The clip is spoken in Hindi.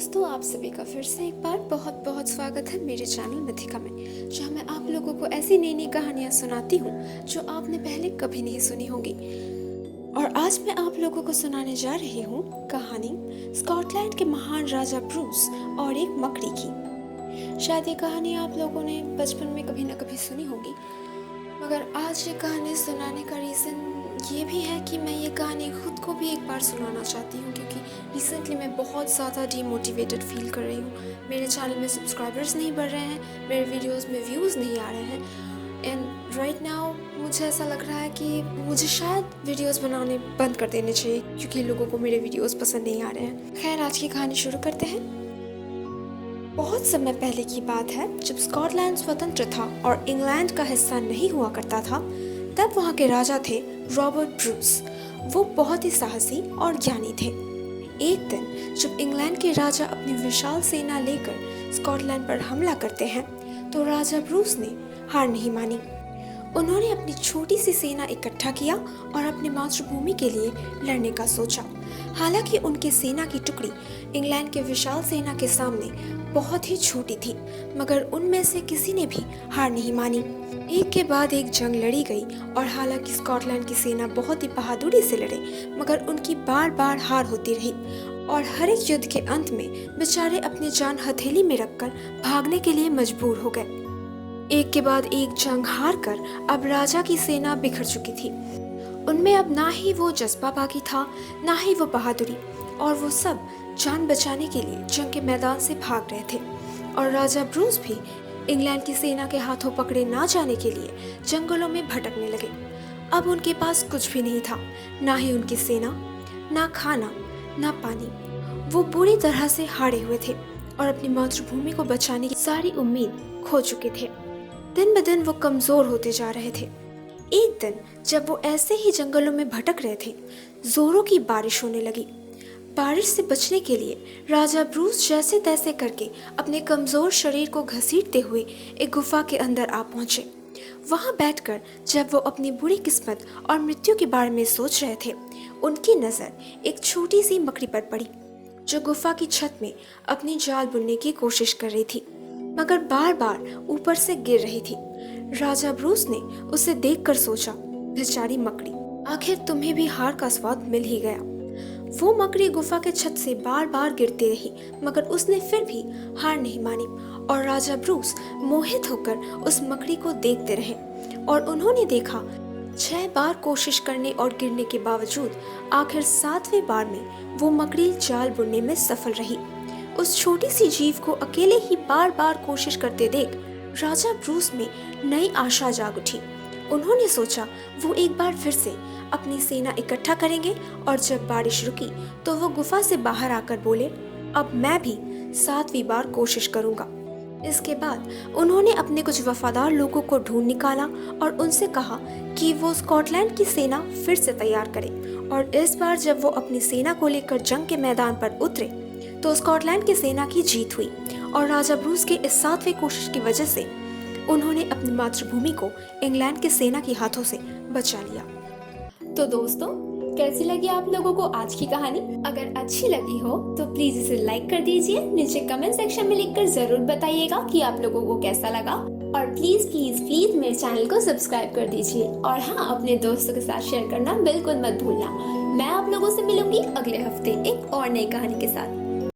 दोस्तों, आप सभी का फिर से एक बार बहुत बहुत स्वागत है मेरे चैनल मिथिका में, जहाँ मैं आप लोगों को ऐसी नई नई कहानियाँ सुनाती हूँ जो आपने पहले कभी नहीं सुनी होंगी। और आज मैं आप लोगों को सुनाने जा रही हूँ कहानी स्कॉटलैंड के महान राजा ब्रूस और एक मकड़ी की। शायद ये कहानी आप लोगों ने बचपन में कभी ना कभी सुनी होगी, मगर आज ये कहानी सुनाने का रीज़न ये भी है कि मैं ये कहानी खुद को भी एक बार सुनाना चाहती हूँ, क्योंकि रिसेंटली मैं बहुत ज़्यादा डीमोटिवेटेड फील कर रही हूँ। मेरे चैनल में सब्सक्राइबर्स नहीं बढ़ रहे हैं, मेरे वीडियोस में व्यूज़ नहीं आ रहे हैं एंड राइट नाउ मुझे ऐसा लग रहा है कि मुझे शायद वीडियोस बनाने बंद कर देने चाहिए, क्योंकि लोगों को मेरे वीडियोस पसंद नहीं आ रहे हैं। खैर, आज की कहानी शुरू करते हैं। बहुत समय पहले की बात है, जब स्कॉटलैंड स्वतंत्र था और इंग्लैंड का हिस्सा नहीं हुआ करता था, तब वहाँ के राजा थे रॉबर्ट ब्रूस। वो बहुत ही साहसी और ज्ञानी थे। एक दिन जब इंग्लैंड के राजा अपनी विशाल सेना लेकर स्कॉटलैंड पर हमला करते हैं, तो राजा ब्रूस ने हार नहीं मानी। उन्होंने अपनी छोटी सी सेना इकट्ठा किया और अपनी मातृभूमि के लिए लड़ने का सोचा। हालांकि उनकी सेना की टुकड़ी इंग्लैंड के विशाल सेना के सामने बहुत ही छोटी थी, मगर उनमें से किसी ने भी हार नहीं मानी। एक के बाद एक जंग लड़ी गई और हालांकि स्कॉटलैंड की सेना बहुत ही बहादुरी से लड़े, मगर उनकी बार बार हार होती रही और हर एक युद्ध के अंत में बेचारे अपनी जान हथेली में रखकर भागने के लिए मजबूर हो गए। एक के बाद एक जंग हार कर अब राजा की सेना बिखर चुकी थी। उनमें अब ना ही वो जज्बा बाकी था, ना ही वो बहादुरी, और वो सब जान बचाने के लिए जंग के मैदान से भाग रहे थे। और राजा ब्रूस भी इंग्लैंड की सेना के हाथों पकड़े ना जाने के लिए जंगलों में भटकने लगे। अब उनके पास कुछ भी नहीं था, ना ही उनकी सेना, ना खाना, ना पानी। वो बुरी तरह से हारे हुए थे और अपनी मातृभूमि को बचाने की सारी उम्मीद खो चुके थे। दिन ब दिन वो कमजोर होते जा रहे थे। एक दिन जब वो ऐसे ही जंगलों में भटक रहे थे, जोरों की बारिश होने लगी। बारिश से बचने के लिए राजा ब्रूस जैसे तैसे करके अपने कमजोर शरीर को घसीटते हुए एक गुफा के अंदर आ पहुंचे। वहां बैठकर जब वो अपनी बुरी किस्मत और मृत्यु के बारे में सोच रहे थे, उनकी नजर एक छोटी सी मकड़ी पर पड़ी, जो गुफा की छत में अपनी जाल बुनने की कोशिश कर रही थी, मगर बार बार ऊपर से गिर रही थी। राजा ब्रूस ने उसे देखकर सोचा, बेचारी मकड़ी, आखिर तुम्हें भी हार का स्वाद मिल ही गया। वो मकड़ी गुफा के छत से बार बार गिरती रही, मगर उसने फिर भी हार नहीं मानी और राजा ब्रूस मोहित होकर उस मकड़ी को देखते रहे। और उन्होंने देखा 6 बार कोशिश करने और गिरने के बावजूद आखिर 7वें बार में वो मकड़ी जाल बुनने में सफल रही। उस छोटी सी जीव को अकेले ही बार बार कोशिश करते देख राजा ब्रूस में नई आशा जाग उठी। उन्होंने सोचा वो एक बार फिर से अपनी सेना इकट्ठा करेंगे और जब बारिश रुकी तो वो गुफा से बाहर आकर बोले, अब मैं भी 7वीं बार कोशिश करूंगा। इसके बाद उन्होंने अपने कुछ वफादार लोगों को ढूंढ निकाला और उनसे कहा कि वो स्कॉटलैंड की सेना फिर से तैयार करें। और इस बार जब वो अपनी सेना को लेकर जंग के मैदान पर उतरे तो स्कॉटलैंड की सेना की जीत हुई और राजा ब्रूस के इस 7वें कोशिश की वजह से उन्होंने अपनी मातृभूमि को इंग्लैंड की सेना के हाथों से बचा लिया। तो दोस्तों, कैसी लगी आप लोगों को आज की कहानी? अगर अच्छी लगी हो तो प्लीज इसे लाइक कर दीजिए। नीचे कमेंट सेक्शन में लिखकर जरूर बताइएगा कि आप लोगों को कैसा लगा। और प्लीज प्लीज प्लीज मेरे चैनल को सब्सक्राइब कर दीजिए। और हाँ, अपने दोस्तों के साथ शेयर करना बिल्कुल मत भूलना। मैं आप लोगों से मिलूंगी अगले हफ्ते एक और नई कहानी के साथ।